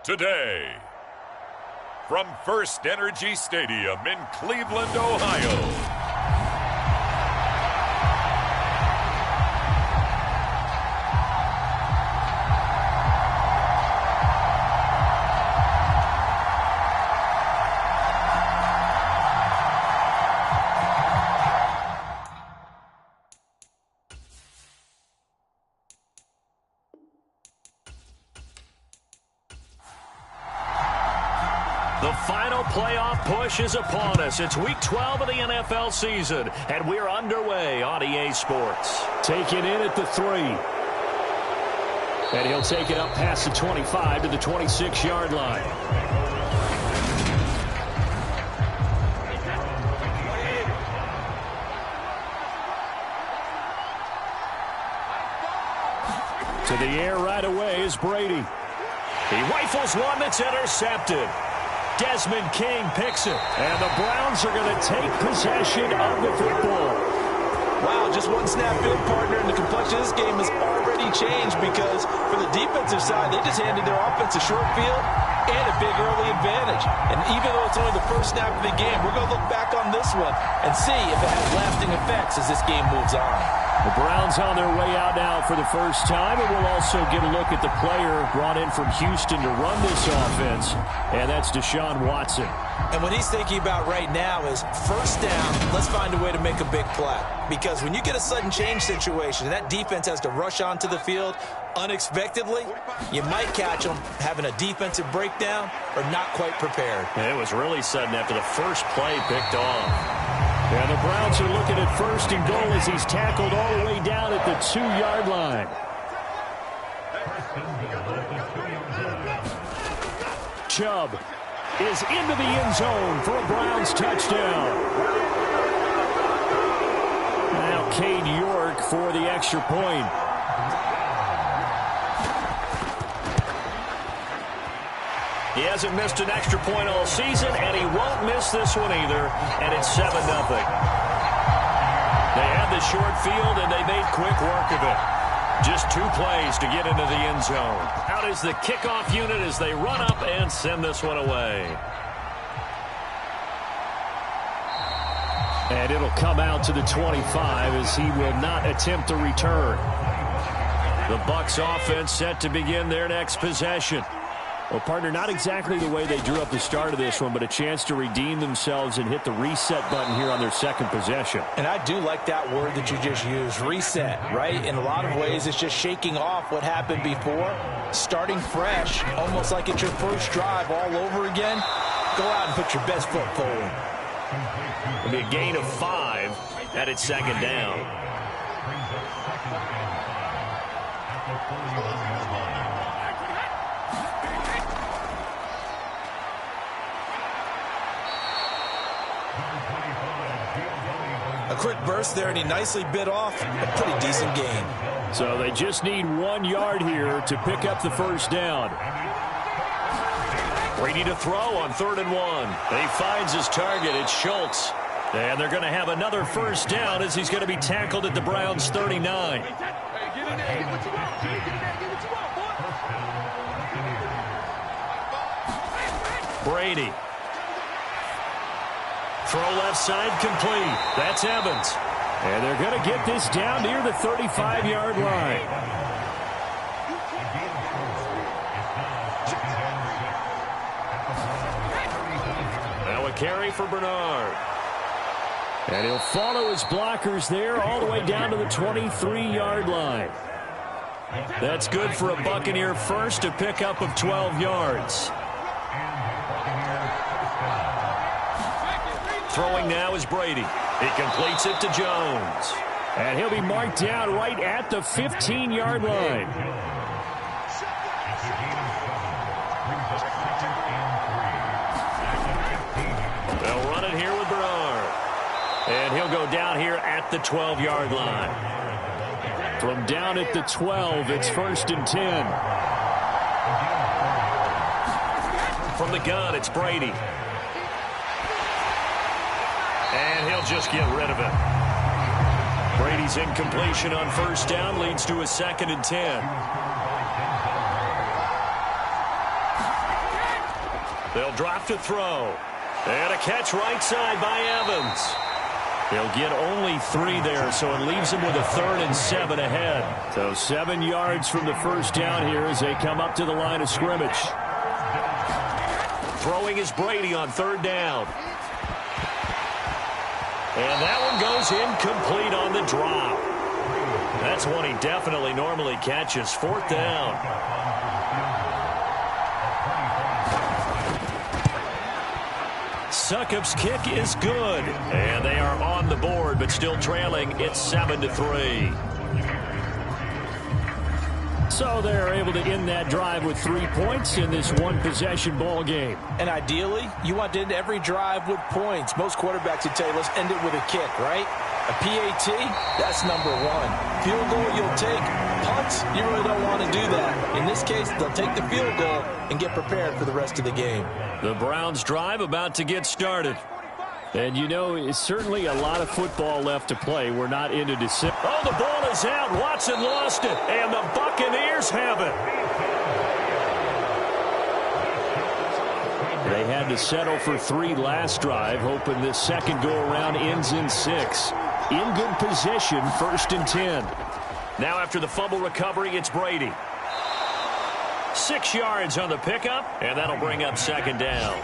today. From First Energy Stadium in Cleveland, Ohio. The final playoff push is upon us. It's Week 12 of the NFL season, and we're underway on EA Sports. Taken in at the 3. And he'll take it up past the 25 to the 26-yard line. To the air right away is Brady. He rifles one that's intercepted. Desmond King picks it. And the Browns are going to take possession of the football. Wow, just one snap in, partner, and the complexion of this game has already changed because for the defensive side, they just handed their offense a short field and a big early advantage. And even though it's only the first snap of the game, we're going to look back on this one and see if it has lasting effects as this game moves on. The Browns on their way out now for the first time, and we'll also get a look at the player brought in from Houston to run this offense, and that's Deshaun Watson. And what he's thinking about right now is first down, let's find a way to make a big play. Because when you get a sudden change situation and that defense has to rush onto the field unexpectedly, you might catch them having a defensive breakdown or not quite prepared. It was really sudden after the first play picked off. And the Browns are looking at first and goal as he's tackled all the way down at the 2-yard line. Chubb is into the end zone for a Browns touchdown. Now Cade York for the extra point. He hasn't missed an extra point all season, and he won't miss this one either, and it's 7-0. They had the short field, and they made quick work of it. Just 2 plays to get into the end zone. Out is the kickoff unit as they run up and send this one away. And it'll come out to the 25 as he will not attempt a return. The Bucs offense set to begin their next possession. Well, partner, not exactly the way they drew up the start of this one, but a chance to redeem themselves and hit the reset button here on their second possession. And I do like that word that you just used, reset, right? In a lot of ways, it's just shaking off what happened before, starting fresh, almost like it's your first drive all over again. Go out and put your best foot forward. It'll be a gain of 5 at its second down. A quick burst there, and he nicely bit off a pretty decent gain. So they just need 1 yard here to pick up the first down. Brady to throw on 3rd and 1. And he finds his target. It's Schultz. And they're going to have another first down as he's going to be tackled at the Browns' 39. Brady. Throw left side complete. That's Evans. And they're going to get this down near the 35-yard line. Now a carry for Bernard. And he'll follow his blockers there all the way down to the 23-yard line. That's good for a Buccaneer first, a pickup of 12 yards. Throwing now is Brady. He completes it to Jones. And he'll be marked down right at the 15-yard line. They'll run it here with Bernard. And he'll go down here at the 12-yard line. From down at the 12, it's 1st and 10. From the gun, it's Brady. And he'll just get rid of it. Brady's incompletion on first down leads to a 2nd and 10. They'll drop to throw. And a catch right side by Evans. He'll get only 3 there, so it leaves him with a 3rd and 7 ahead. So 7 yards from the first down here as they come up to the line of scrimmage. Throwing is Brady on 3rd down. And that one goes incomplete on the drop. That's one he definitely normally catches. 4th down. Succop's kick is good. And they are on the board, but still trailing. It's 7-3. So they're able to end that drive with 3 points in this one-possession ball game. And ideally, you want to end every drive with points. Most quarterbacks would tell you, let's end it with a kick, right? A PAT, that's number 1. Field goal, you'll take. Punts, you really don't want to do that. In this case, they'll take the field goal and get prepared for the rest of the game. The Browns' drive about to get started. And, you know, it's certainly a lot of football left to play. We're not into December. Oh, the ball is out. Watson lost it. And the Buccaneers have it. They had to settle for 3 last drive, hoping this second go-around ends in 6. In good position, 1st and 10. Now after the fumble recovery, it's Brady. 6 yards on the pickup, and that'll bring up 2nd down.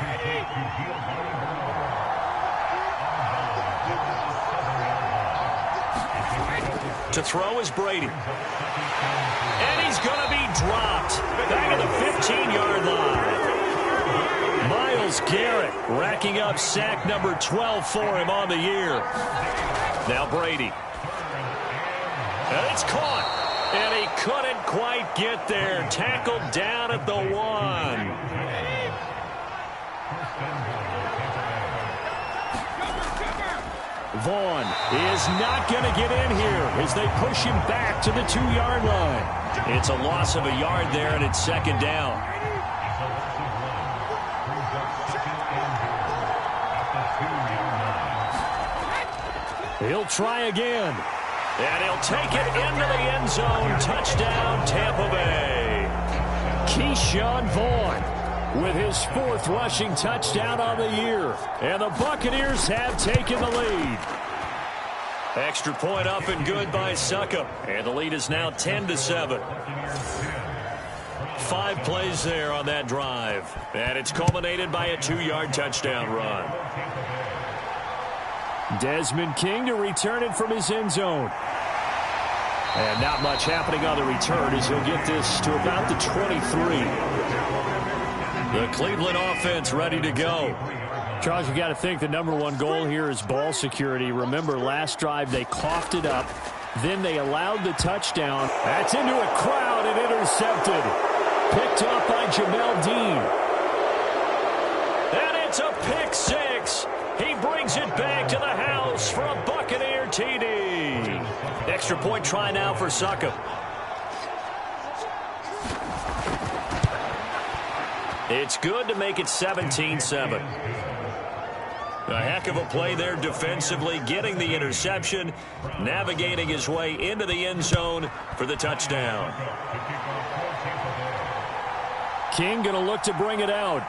To throw is Brady. And he's going to be dropped. Back at the 15-yard line. Myles Garrett racking up sack number 12 for him on the year. Now Brady. And it's caught. And he couldn't quite get there. Tackled down at the 1. Vaughn is not going to get in here as they push him back to the 2-yard line. It's a loss of a yard there, and it's 2nd down. He'll try again. And he'll take it into the end zone. Touchdown, Tampa Bay. Keyshawn Vaughn with his 4th rushing touchdown on the year. And the Buccaneers have taken the lead. Extra point up and good by Succop. And the lead is now 10-7. 5 plays there on that drive. And it's culminated by a 2-yard touchdown run. Desmond King to return it from his end zone. And not much happening on the return as he'll get this to about the 23. The Cleveland offense ready to go. Charles, you got to think the #1 goal here is ball security. Remember, last drive they coughed it up. Then they allowed the touchdown. That's into a crowd and intercepted. Picked off by Jamel Dean. And it's a pick 6. He brings it back to the house for a Buccaneer TD. Extra point try now for Succop. It's good to make it 17-7. A heck of a play there defensively, getting the interception, navigating his way into the end zone for the touchdown. King going to look to bring it out.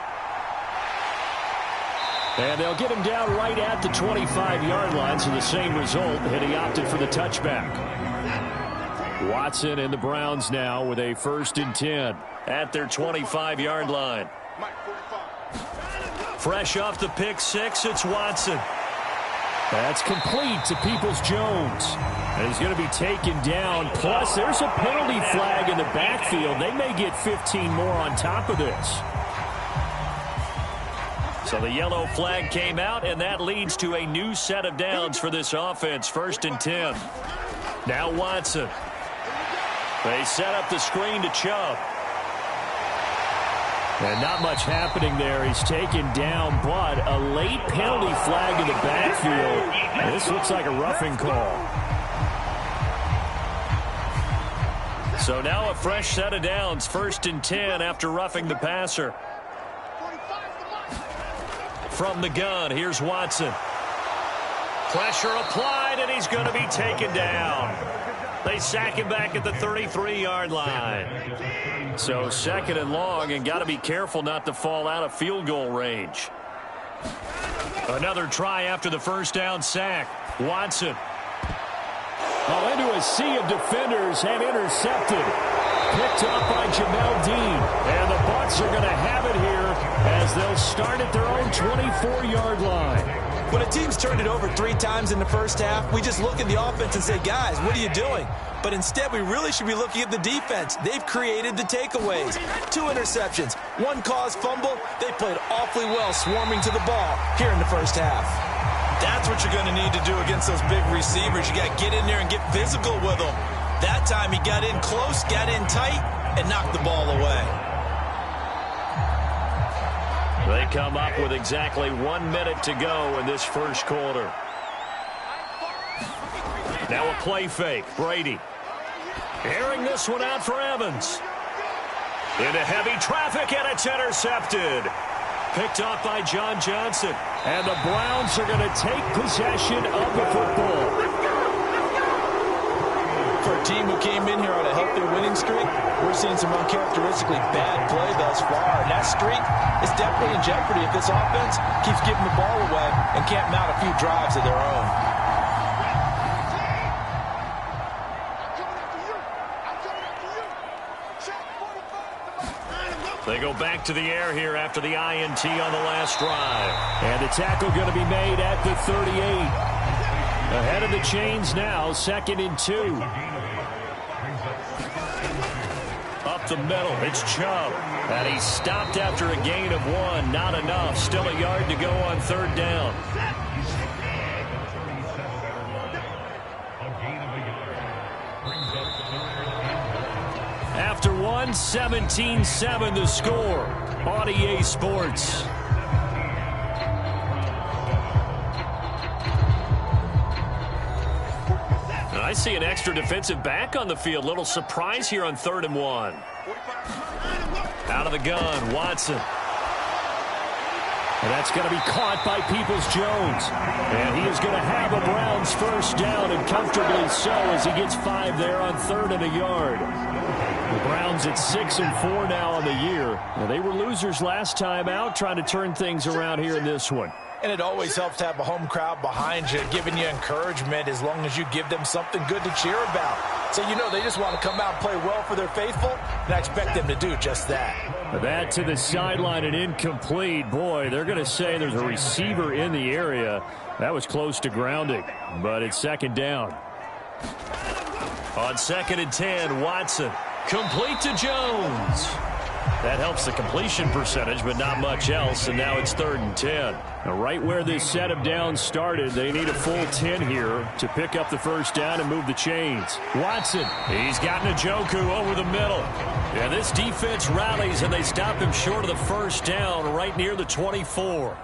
And they'll get him down right at the 25-yard line, so the same result, and he opted for the touchback. Watson and the Browns now with a 1st and 10. At their 25-yard line. Fresh off the pick 6, it's Watson. That's complete to Peoples-Jones. And he's going to be taken down. Plus, there's a penalty flag in the backfield. They may get 15 more on top of this. So the yellow flag came out, and that leads to a new set of downs for this offense. 1st and 10. Now Watson. They set up the screen to Chubb. And not much happening there. He's taken down, but a late penalty flag in the backfield. This looks like a roughing call. So now a fresh set of downs. 1st and 10 after roughing the passer. From the gun, here's Watson. Pressure applied, and he's going to be taken down. They sack him back at the 33-yard line. So 2nd and long, and got to be careful not to fall out of field goal range. Another try after the first down sack. Watson. Oh, into a sea of defenders and intercepted. Picked up by Jamel Dean. And the Bucs are going to have it here as they'll start at their own 24-yard line. When a team's turned it over 3 times in the first half, we just look at the offense and say, guys, what are you doing? But instead, we really should be looking at the defense. They've created the takeaways. 2 interceptions, 1 caused fumble. They played awfully well swarming to the ball here in the first half. That's what you're going to need to do against those big receivers. You got to get in there and get physical with them. That time he got in close, got in tight, and knocked the ball away. They come up with exactly 1 minute to go in this first quarter. Now a play fake. Brady. Airing this one out for Evans. Into heavy traffic, and it's intercepted. Picked off by John Johnson. And the Browns are going to take possession of the football. For a team who came in here on a healthy winning streak, we're seeing some uncharacteristically bad play thus far. And that streak is definitely in jeopardy if this offense keeps giving the ball away and can't mount a few drives of their own. They go back to the air here after the INT on the last drive. And the tackle going to be made at the 38. Ahead of the chains now, 2nd and 2. Up the middle, it's Chubb. And he's stopped after a gain of 1. Not enough. Still a yard to go on 3rd down. After 1, 17-7 the score on EA Sports. I see an extra defensive back on the field. Little surprise here on 3rd and 1. Out of the gun, Watson. And that's going to be caught by Peoples-Jones. And he is going to have a Browns first down, and comfortably so, as he gets 5 there on 3rd and a yard. The Browns at 6-4 now on the year. Well, they were losers last time out, trying to turn things around here in this one. And it always helps to have a home crowd behind you, giving you encouragement as long as you give them something good to cheer about. So you know they just want to come out and play well for their faithful, and I expect them to do just that. That to the sideline and incomplete. Boy, they're going to say there's a receiver in the area. That was close to grounding, but it's 2nd down. On 2nd and 10, Watson. Complete to Jones. That helps the completion percentage, but not much else, and now it's 3rd and 10. Now, right where this set of downs started, they need a full 10 here to pick up the first down and move the chains. Watson. He's got Njoku over the middle. Yeah, this defense rallies, and they stop him short of the first down right near the 24.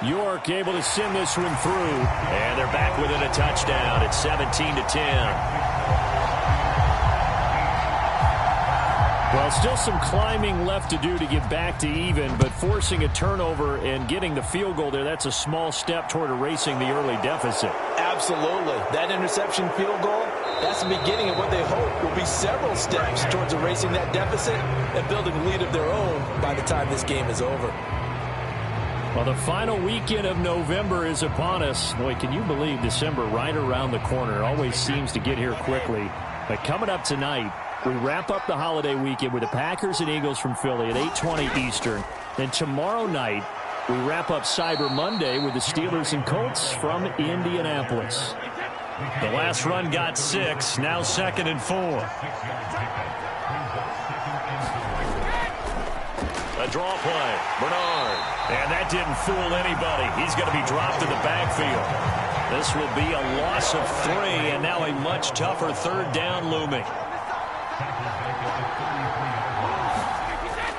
York able to send this one through. And they're back within a touchdown. It's 17-10. Well, still some climbing left to do to get back to even, but forcing a turnover and getting the field goal there, that's a small step toward erasing the early deficit. Absolutely. That interception field goal, that's the beginning of what they hope will be several steps towards erasing that deficit and building a lead of their own by the time this game is over. Well, the final weekend of November is upon us. Boy, can you believe December right around the corner? It always seems to get here quickly. But coming up tonight, we wrap up the holiday weekend with the Packers and Eagles from Philly at 8:20 Eastern. Then tomorrow night, we wrap up Cyber Monday with the Steelers and Colts from Indianapolis. The last run got 6, now 2nd and 4. A draw play, Bernard. And that didn't fool anybody. He's going to be dropped in the backfield. This will be a loss of 3, and now a much tougher 3rd down looming.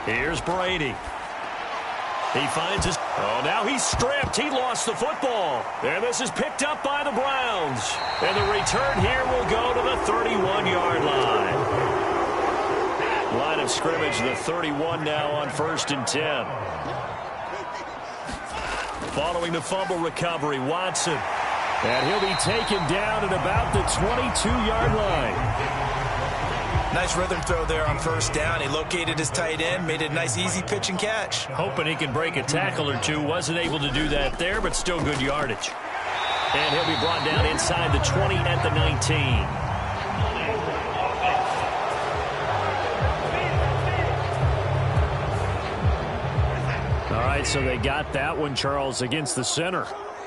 Here's Brady. He finds his... Oh, now he's stripped. He lost the football. And this is picked up by the Browns. And the return here will go to the 31-yard line. Line of scrimmage, the 31 now on 1st and 10. Following the fumble recovery, Watson. And he'll be taken down at about the 22-yard line. Nice rhythm throw there on first down. He located his tight end, made it a nice easy pitch and catch. Hoping he can break a tackle or two. Wasn't able to do that there, but still good yardage. And he'll be brought down inside the 20 at the 19. All right, so they got that one, Charles, against the center.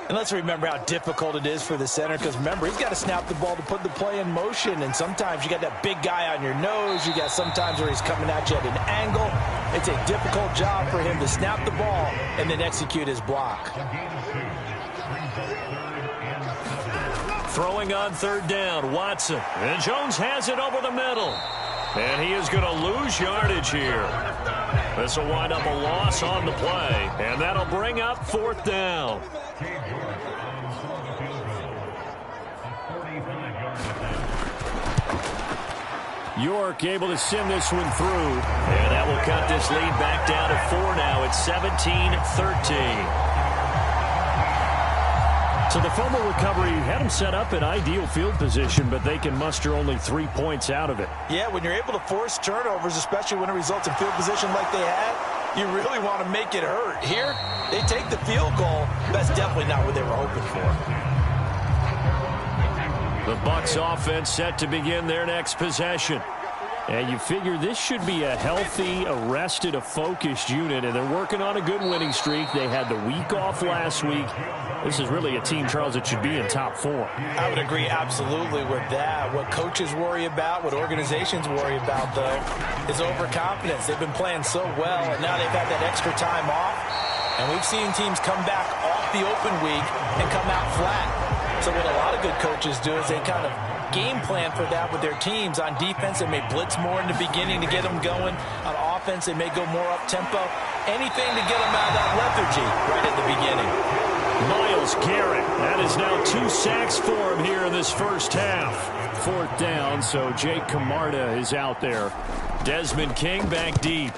And let's remember how difficult it is for the center, because remember, he's got to snap the ball to put the play in motion, and sometimes you got that big guy on your nose. You got sometimes where he's coming at you at an angle. It's a difficult job for him to snap the ball and then execute his block. Throwing on third down, Watson. And Jones has it over the middle. And he is going to lose yardage here. This will wind up a loss on the play, and that'll bring up fourth down. York able to send this one through. And that will cut this lead back down to 4 now. It's 17-13. So the fumble recovery had them set up in ideal field position, but they can muster only 3 points out of it. Yeah, when you're able to force turnovers, especially when it results in field position like they had, you really want to make it hurt. Here, they take the field goal. That's definitely not what they were hoping for. The Bucs offense set to begin their next possession. And you figure this should be a healthy, arrested, a focused unit, and they're working on a good winning streak. They had the week off last week. This is really a team, Charles, that should be in top 4. I would agree absolutely with that. What coaches worry about, what organizations worry about, though, is overconfidence. They've been playing so well, and now they've had that extra time off. And we've seen teams come back off the open week and come out flat. So what a lot of good coaches do is they kind of game plan for that with their teams. On defense, they may blitz more in the beginning to get them going. On offense, they may go more up-tempo. Anything to get them out of that lethargy right at the beginning. Myles Garrett. That is now 2 sacks for him here in this first half. Fourth down, so Jake Camarda is out there. Desmond King back deep.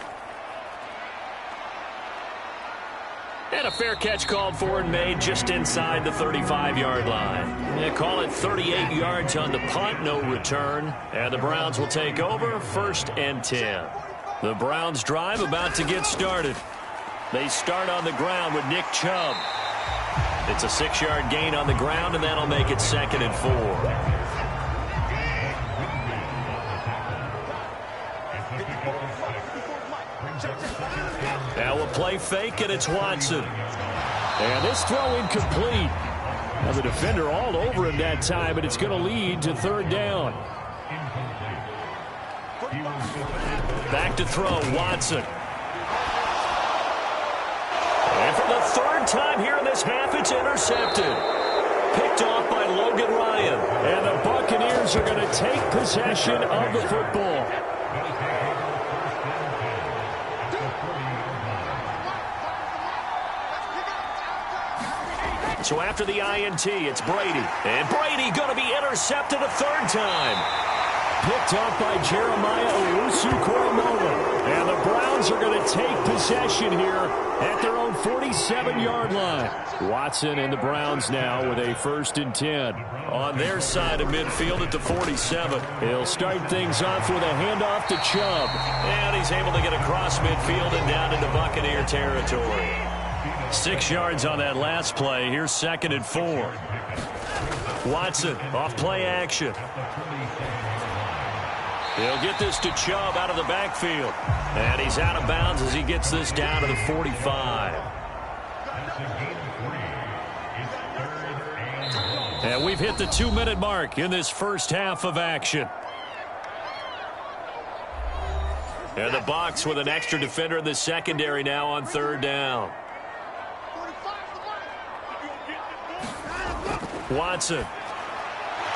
And a fair catch called for and made just inside the 35-yard line. They call it 38 yards on the punt, no return. And the Browns will take over, 1st and 10. The Browns drive about to get started. They start on the ground with Nick Chubb. It's a 6-yard gain on the ground, and that'll make it 2nd and 4. Now a play fake, and it's Watson. And this throw incomplete. Now the defender all over him that time, and it's going to lead to 3rd down. Back to throw, Watson. And for the 3rd time here in this half, it's intercepted. Picked off by Logan Ryan. And the Buccaneers are going to take possession of the football. So after the INT, it's Brady. And Brady going to be intercepted a 3rd time. Picked off by Jeremiah Owusu-Koramoah. And the Browns are going to take possession here at their own 47-yard line. Watson and the Browns now with a 1st and 10. On their side of midfield at the 47. He'll start things off with a handoff to Chubb. And he's able to get across midfield and down into Buccaneer territory. 6 yards on that last play. Here's 2nd and 4. Watson off play action. He'll get this to Chubb out of the backfield. And he's out of bounds as he gets this down to the 45. And we've hit the 2-minute mark in this first half of action. And the Bucs with an extra defender in the secondary now on 3rd down. Watson.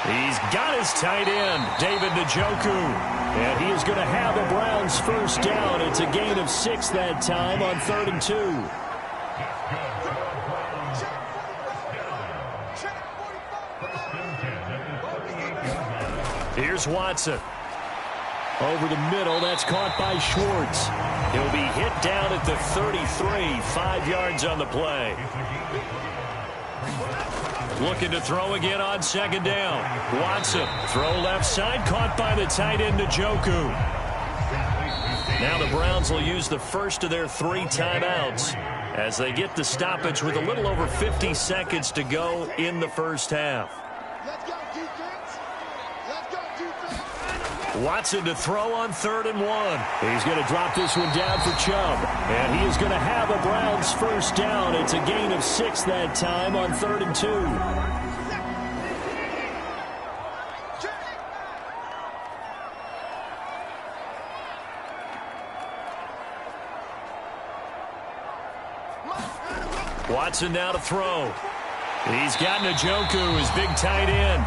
He's got his tight end, David Njoku. And he is going to have the Browns' 1st down. It's a gain of 6 that time on 3rd and 2. Here's Watson. Over the middle, that's caught by Schwartz. He'll be hit down at the 33, 5 yards on the play. Looking to throw again on second down. Watson, throw left side, caught by the tight end, Njoku. Now the Browns will use the first of their 3 timeouts as they get the stoppage with a little over 50 seconds to go in the first half. Let's go, defense. Let's go, defense. Watson to throw on 3rd and 1. He's going to drop this one down for Chubb. And he is going to have a Browns first down. It's a gain of 6 that time on 3rd and 2. Watson now to throw. He's got Njoku, his big tight end.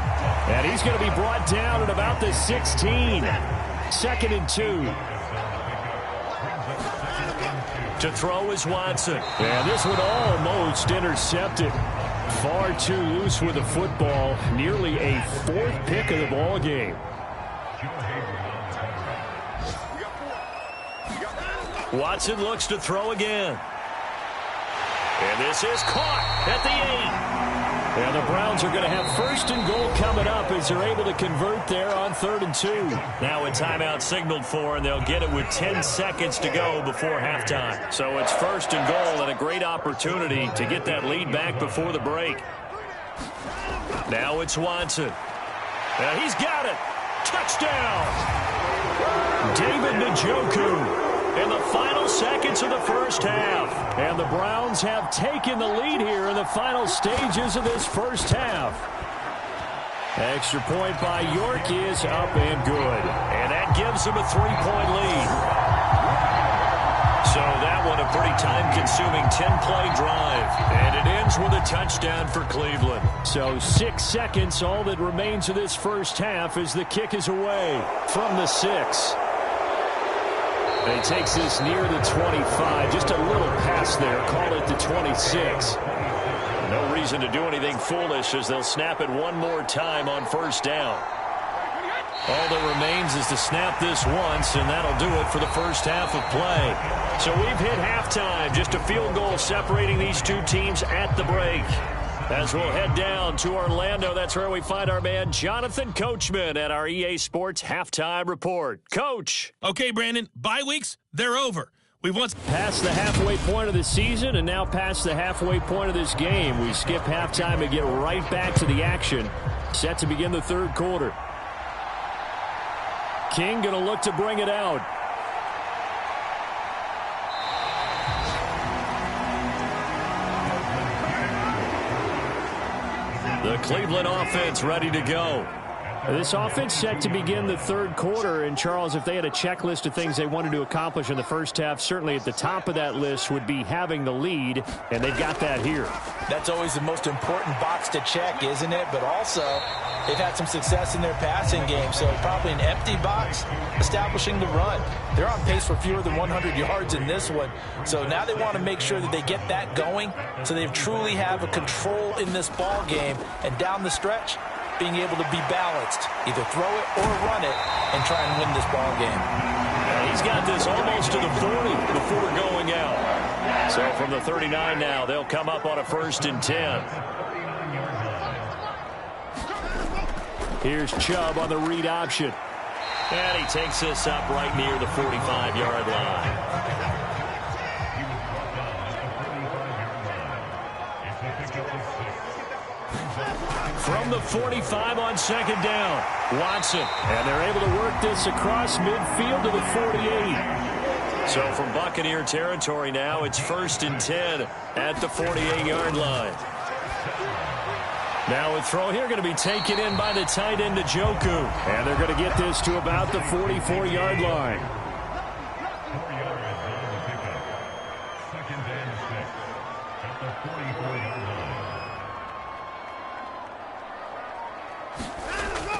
And he's going to be brought down at about the 16. 2nd and 2. To throw is Watson. And this one almost intercepted. Far too loose with the football. Nearly a 4th pick of the ball game. Watson looks to throw again. And this is caught at the 8. And the Browns are going to have 1st and goal coming up as they're able to convert there on 3rd and 2. Now a timeout signaled for, and they'll get it with 10 seconds to go before halftime. So it's 1st and goal and a great opportunity to get that lead back before the break. Now it's Watson. And he's got it. Touchdown. David Njoku. In the final seconds of the first half. And the Browns have taken the lead here in the final stages of this first half. Extra point by York is up and good. And that gives them a 3-point lead. So that one a pretty time-consuming 10-play drive. And it ends with a touchdown for Cleveland. So 6 seconds, all that remains of this first half as the kick is away from the 6. And he takes this near the 25. Just a little pass there. Call it the 26. No reason to do anything foolish as they'll snap it one more time on first down. All that remains is to snap this once, and that'll do it for the first half of play. So we've hit halftime. Just a field goal separating these two teams at the break. As we'll head down to Orlando, that's where we find our man Jonathan Coachman at our EA Sports Halftime Report. Coach. Okay, Brandon, bye weeks, they're over. We've once past the halfway point of the season and now past the halfway point of this game. We skip halftime and get right back to the action. Set to begin the 3rd quarter. King going to look to bring it out. The Cleveland offense ready to go. This offense set to begin the 3rd quarter. And, Charles, if they had a checklist of things they wanted to accomplish in the first half, certainly at the top of that list would be having the lead, and they've got that here. That's always the most important box to check, isn't it? But also, they've had some success in their passing game, so probably an empty box establishing the run. They're on pace for fewer than 100 yards in this one, so now they want to make sure that they get that going so they truly have a control in this ball game, and down the stretch, being able to be balanced, either throw it or run it, and try and win this ball game. He's got this almost to the 40 before going out. So from the 39 now, they'll come up on a 1st and 10. Here's Chubb on the read option. And he takes this up right near the 45-yard line. From the 45 on 2nd down, Watson. And they're able to work this across midfield to the 48. So from Buccaneer territory now, it's 1st and 10 at the 48-yard line. Now a throw here going to be taken in by the tight end, Njoku. And they're going to get this to about the 44-yard line.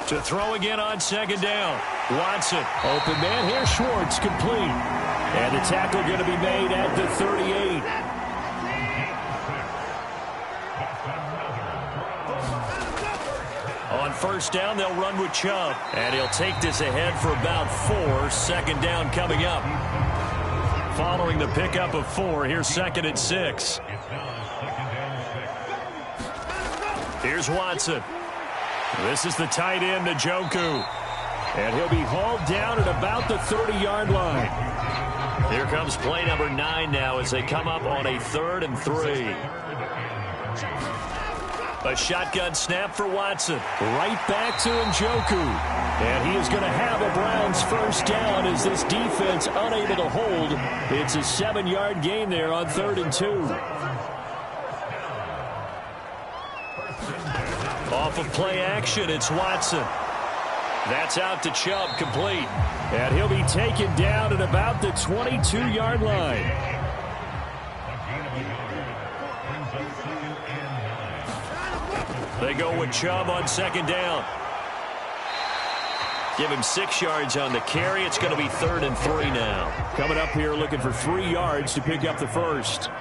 To throw again on 2nd down. Watson. Open man here. Schwartz complete. And the tackle going to be made at the 38. On 1st down, they'll run with Chubb. And he'll take this ahead for about 4. 2nd down coming up. following the pickup of 4. Here's 2nd and 6. Here's Watson. This is the tight end, Njoku. And he'll be hauled down at about the 30-yard line. Here comes play number 9 now as they come up on a 3rd and 3. A shotgun snap for Watson. Right back to Njoku. And he is going to have a Browns first down as this defense unable to hold. It's a 7-yard gain there on 3rd and 2. Off of play action, it's Watson. That's out to Chubb, complete. And he'll be taken down at about the 22-yard line. They go with Chubb on 2nd down. Give him 6 yards on the carry. It's going to be 3rd and 3 now. Coming up here looking for 3 yards to pick up the first.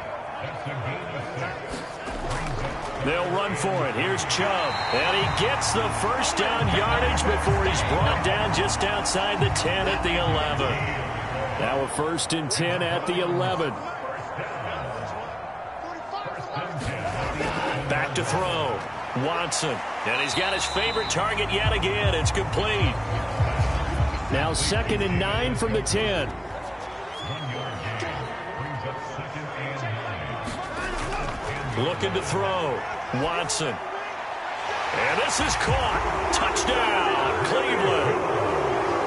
They'll run for it. Here's Chubb. And he gets the first down yardage before he's brought down just outside the 10 at the 11. Now a 1st and 10 at the 11. Back to throw. Watson. And he's got his favorite target yet again. It's complete. Now 2nd and 9 from the 10. Looking to throw. Watson. And this is caught. Touchdown, Cleveland.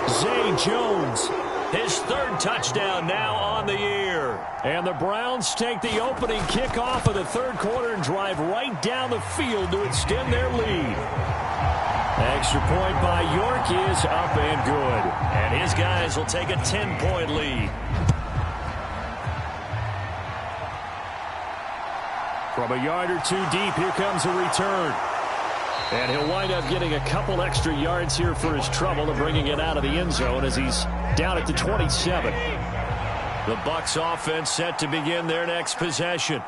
Zay Jones. His 3rd touchdown now on the year. And the Browns take the opening kickoff of the 3rd quarter and drive right down the field to extend their lead. Extra point by York is up and good. And his guys will take a 10-point lead. From a yard or 2 deep, here comes a return. And he'll wind up getting a couple extra yards here for his trouble and bringing it out of the end zone as he's down at the 27. The Bucs offense set to begin their next possession.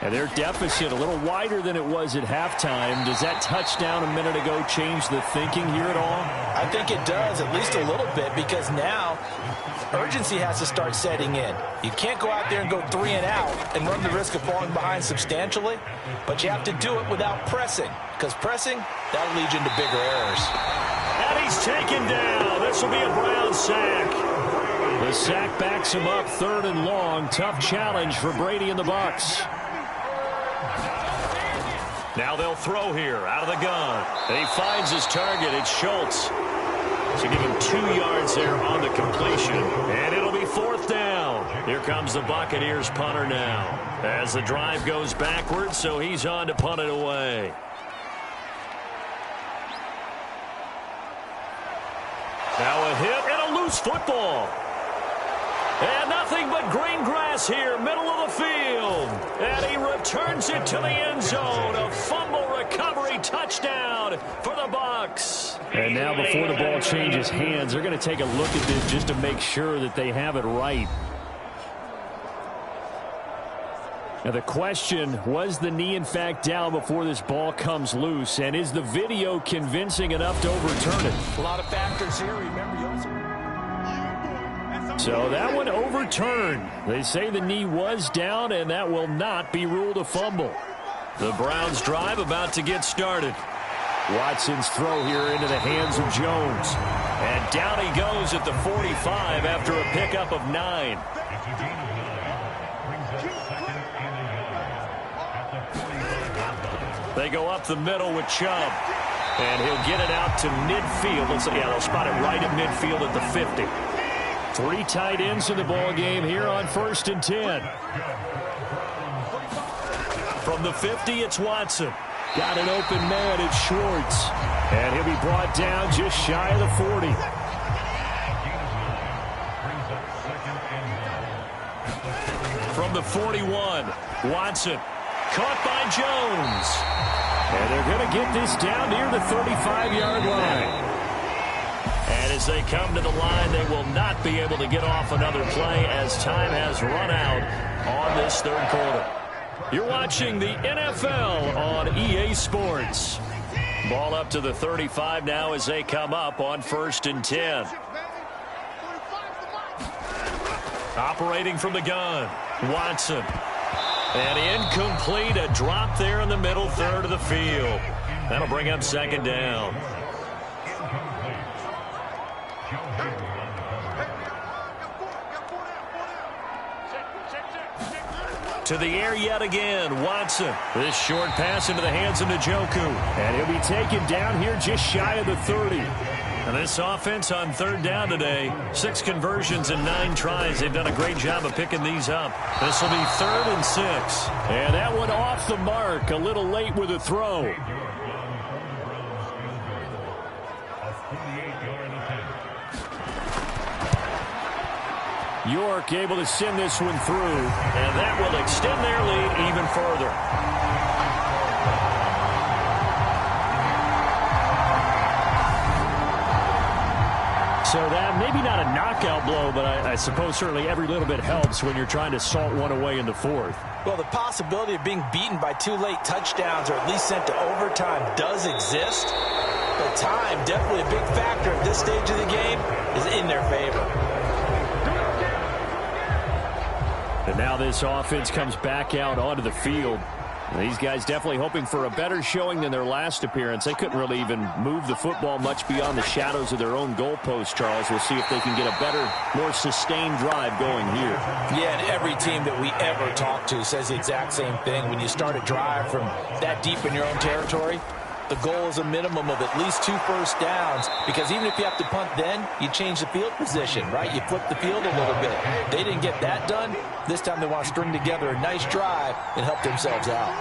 And their deficit a little wider than it was at halftime. Does that touchdown a minute ago change the thinking here at all? I think it does, at least a little bit, because now urgency has to start setting in. You can't go out there and go 3 and out and run the risk of falling behind substantially, but you have to do it without pressing, because pressing, that'll lead you into bigger errors. And he's taken down. This will be a Brown sack. The sack backs him up 3rd and long. Tough challenge for Brady and the Bucs. Now they'll throw here out of the gun. And he finds his target. It's Schultz. So give him 2 yards there on the completion. And it'll be 4th down. Here comes the Buccaneers punter now. As the drive goes backwards, so he's on to punt it away. Now a hit and a loose football. And nothing but green grass here, middle of the field. And he returns it to the end zone. A fumble recovery touchdown for the Bucs. And now before the ball changes hands, they're going to take a look at this just to make sure that they have it right. Now the question, was the knee in fact down before this ball comes loose? And is the video convincing enough to overturn it? A lot of factors here. Remember, you also... So that one overturned. They say the knee was down, and that will not be ruled a fumble. The Browns drive about to get started. Watson's throw here into the hands of Jones. And down he goes at the 45 after a pickup of 9. They go up the middle with Chubb. And he'll get it out to midfield. They'll spot it right at midfield at the 50. 3 tight ends in the ball game here on 1st and 10. From the 50, it's Watson. Got an open man, it's Schwartz. And he'll be brought down just shy of the 40. From the 41, Watson. Caught by Jones. And they're going to get this down near the 35-yard line. And as they come to the line, they will not be able to get off another play as time has run out on this 3rd quarter. You're watching the NFL on EA Sports. Ball up to the 35 now as they come up on 1st and 10. Operating from the gun, Watson. And incomplete, a drop there in the middle third of the field. That'll bring up second down. To the air yet again, Watson. This short pass into the hands of Njoku. And he'll be taken down here just shy of the 30. And this offense on third down today, 6 conversions and 9 tries. They've done a great job of picking these up. This will be 3rd and 6. And that one off the mark, a little late with a throw. York able to send this one through. And that will extend their lead even further. So that, maybe not a knockout blow, but I suppose certainly every little bit helps when you're trying to salt one away in the 4th. Well, the possibility of being beaten by 2 late touchdowns or at least sent to overtime does exist. But time, definitely a big factor at this stage of the game, is in their favor. And now this offense comes back out onto the field. These guys definitely hoping for a better showing than their last appearance. They couldn't really even move the football much beyond the shadows of their own goalpost, Charles. We'll see if they can get a better, more sustained drive going here. Yeah, and every team that we ever talk to says the exact same thing. When you start a drive from that deep in your own territory, the goal is a minimum of at least 2 first downs, because even if you have to punt then, you change the field position, right? You flip the field a little bit. They didn't get that done. This time they want to string together a nice drive and help themselves out.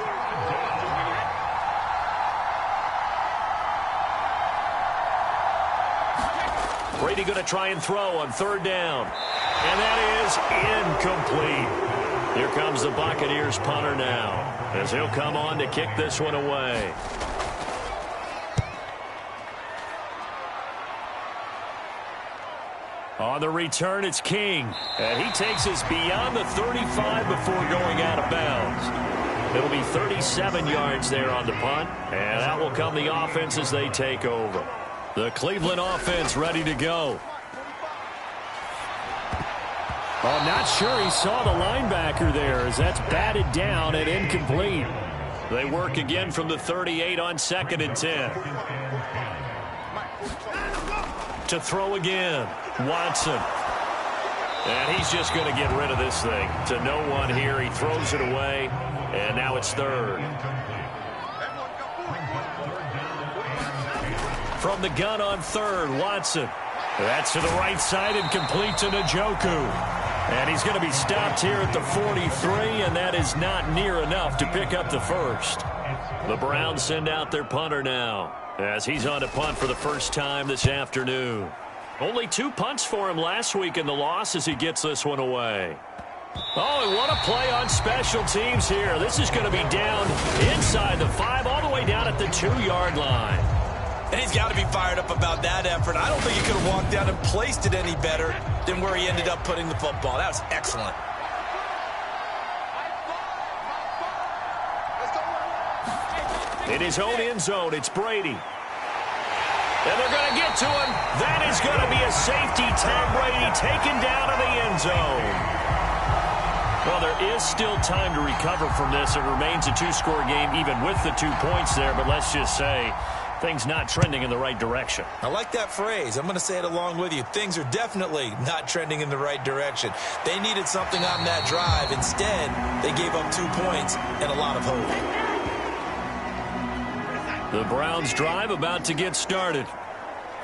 Brady going to try and throw on 3rd down. And that is incomplete. Here comes the Buccaneers punter now, as he'll come on to kick this one away. On the return, it's King. And he takes us beyond the 35 before going out of bounds. It'll be 37 yards there on the punt. And out will come the offense as they take over. The Cleveland offense ready to go. I'm not sure he saw the linebacker there, as that's batted down and incomplete. They work again from the 38 on 2nd and 10. To throw again, Watson. And he's just going to get rid of this thing. To no one here, he throws it away, and now it's 3rd. From the gun on 3rd, Watson. That's to the right side and complete to Njoku. And he's going to be stopped here at the 43, and that is not near enough to pick up the 1st. The Browns send out their punter now, as he's on to punt for the first time this afternoon. Only 2 punts for him last week in the loss as he gets this one away. Oh, and what a play on special teams here. This is going to be down inside the 5, all the way down at the 2-yard line. And he's got to be fired up about that effort. I don't think he could have walked down and placed it any better than where he ended up putting the football. That was excellent. In his own end zone, it's Brady. And they're going to get to him. That is going to be a safety. Tom Brady taken down in the end zone. Well, there is still time to recover from this. It remains a 2-score game even with the 2 points there. But let's just say things not trending in the right direction. I like that phrase. I'm going to say it along with you. Things are definitely not trending in the right direction. They needed something on that drive. Instead, they gave up 2 points and a lot of hope. The Browns drive about to get started.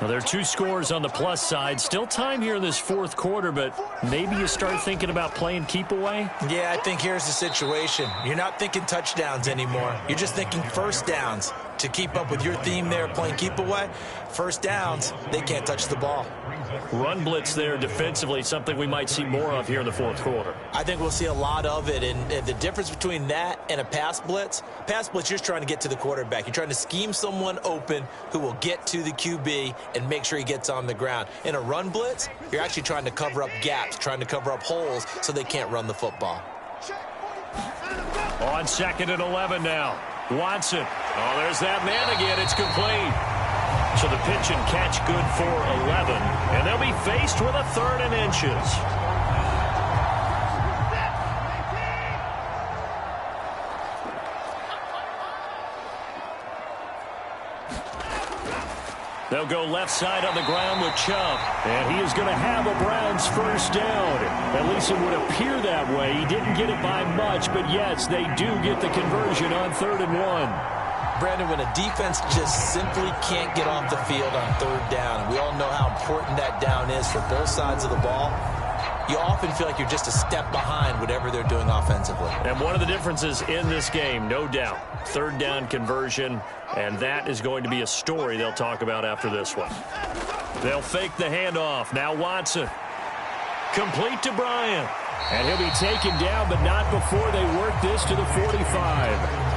Well, there are 2 scores on the plus side. Still time here in this 4th quarter, but maybe you start thinking about playing keep away? Yeah, I think here's the situation. You're not thinking touchdowns anymore. You're just thinking first downs. To keep up with your theme there, playing keep away, first downs, they can't touch the ball. Run blitz there defensively, something we might see more of here in the 4th quarter. I think we'll see a lot of it, and the difference between that and a pass blitz, you're just trying to get to the quarterback. You're trying to scheme someone open who will get to the QB and make sure he gets on the ground. In a run blitz, you're actually trying to cover up gaps, trying to cover up holes so they can't run the football. On 2nd and 11 now. Watson. Oh, there's that man again. It's complete. So the pitch and catch good for 11. And they'll be faced with a 3rd and inches. They'll go left side on the ground with Chubb. And he is going to have a Browns first down. At least it would appear that way. He didn't get it by much, but yes, they do get the conversion on 3rd and 1. Brandon, when a defense just simply can't get off the field on 3rd down, and we all know how important that down is for both sides of the ball, you often feel like you're just a step behind whatever they're doing offensively. And one of the differences in this game, no doubt, 3rd down conversion, and that is going to be a story they'll talk about after this one. They'll fake the handoff. Now Watson. Complete to Bryant. And he'll be taken down, but not before they work this to the 45.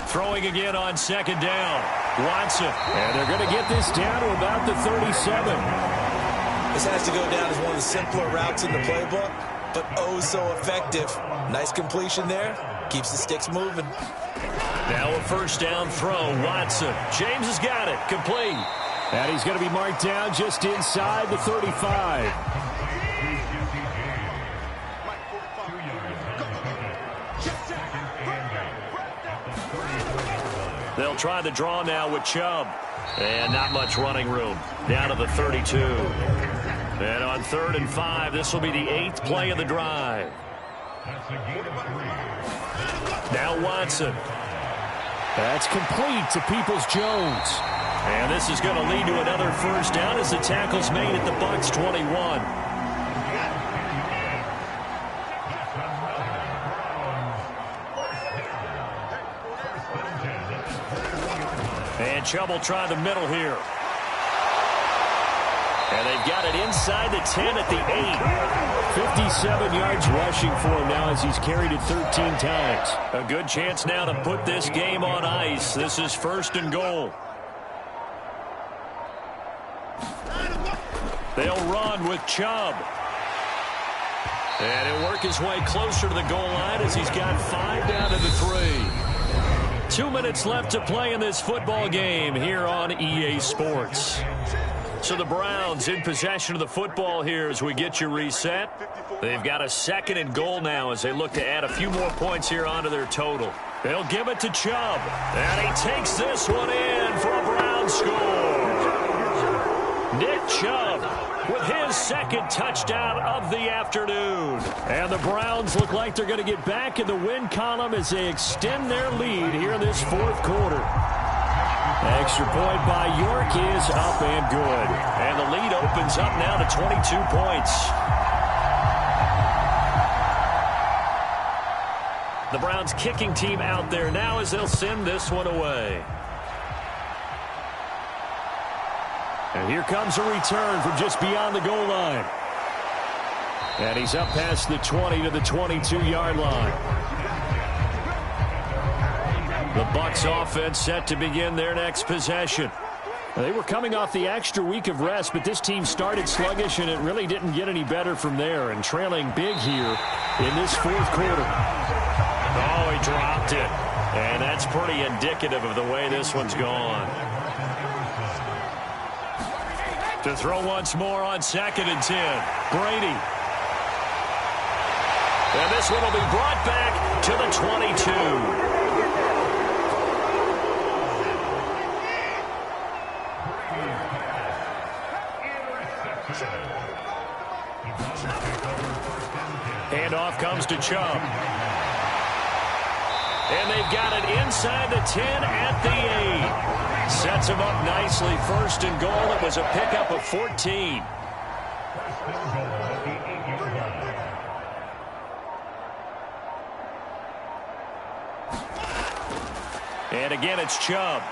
Throwing again on 2nd down. Watson. And they're going to get this down to about the 37. This has to go down as one of the simpler routes in the playbook, but oh so effective. Nice completion there. Keeps the sticks moving. Now a 1st down throw. Watson. James has got it. Complete. And he's going to be marked down just inside the 35. They'll try the draw now with Chubb. And not much running room. Down to the 32. And on 3rd and 5, this will be the 8th play of the drive. Now Watson. That's complete to Peoples-Jones. And this is going to lead to another 1st down as the tackle's made at the Bucs 21. And Chubb will try the middle here. And they've got it inside the 10 at the 8. 57 yards rushing for him now as he's carried it 13 times. A good chance now to put this game on ice. This is 1st and goal. They'll run with Chubb. And he'll work his way closer to the goal line as he's got 5 down to the 3. 2 minutes left to play in this football game here on EA Sports. So the Browns in possession of the football here as we get you reset. They've got a 2nd and goal now as they look to add a few more points here onto their total. They'll give it to Chubb. And he takes this one in for a Browns score. Nick Chubb with his 2nd touchdown of the afternoon. And the Browns look like they're going to get back in the win column as they extend their lead here in this 4th quarter. Extra point by York is up and good. And the lead opens up now to 22 points. The Browns kicking team out there now as they'll send this one away. And here comes a return from just beyond the goal line. And he's up past the 20 to the 22-yard line. The Bucs offense set to begin their next possession. They were coming off the extra week of rest, but this team started sluggish, and it really didn't get any better from there. And trailing big here in this 4th quarter. Oh, he dropped it. And that's pretty indicative of the way this one's gone. To throw once more on 2nd and 10. Brady. And this one will be brought back to the 22. Handoff comes to Chubb. And they've got it inside the 10 at the 8. Sets him up nicely. 1st and goal. It was a pickup of 14. And again, it's Chubb.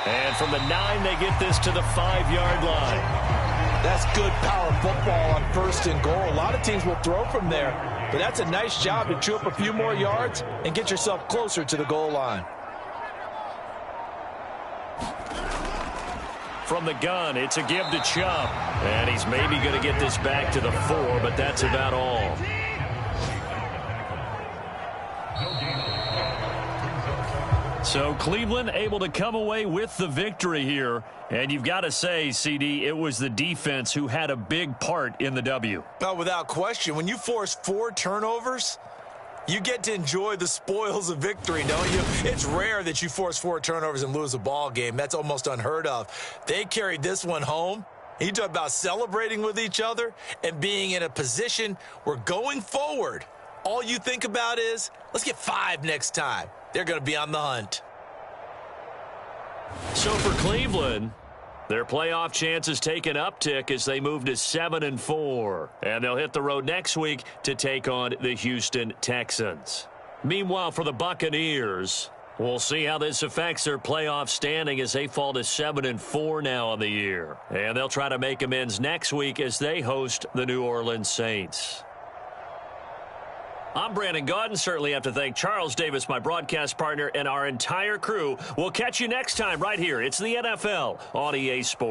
And from the 9, they get this to the 5-yard line. That's good power football on 1st and goal. A lot of teams will throw from there, but that's a nice job to chew up a few more yards and get yourself closer to the goal line. From the gun, it's a give to Chubb. And he's maybe going to get this back to the 4, but that's about all. So Cleveland able to come away with the victory here. And you've got to say, CD, it was the defense who had a big part in the W. Oh, without question. When you force 4 turnovers, you get to enjoy the spoils of victory, don't you? It's rare that you force 4 turnovers and lose a ball game. That's almost unheard of. They carried this one home. You talk about celebrating with each other and being in a position where going forward, all you think about is, let's get 5 next time. They're going to be on the hunt. So for Cleveland, their playoff chances take an uptick as they move to 7-4. And they'll hit the road next week to take on the Houston Texans. Meanwhile, for the Buccaneers, we'll see how this affects their playoff standing as they fall to 7-4 now on the year. And they'll try to make amends next week as they host the New Orleans Saints. I'm Brandon Gaudin. Certainly have to thank Charles Davis, my broadcast partner, and our entire crew. We'll catch you next time right here. It's the NFL on EA Sports.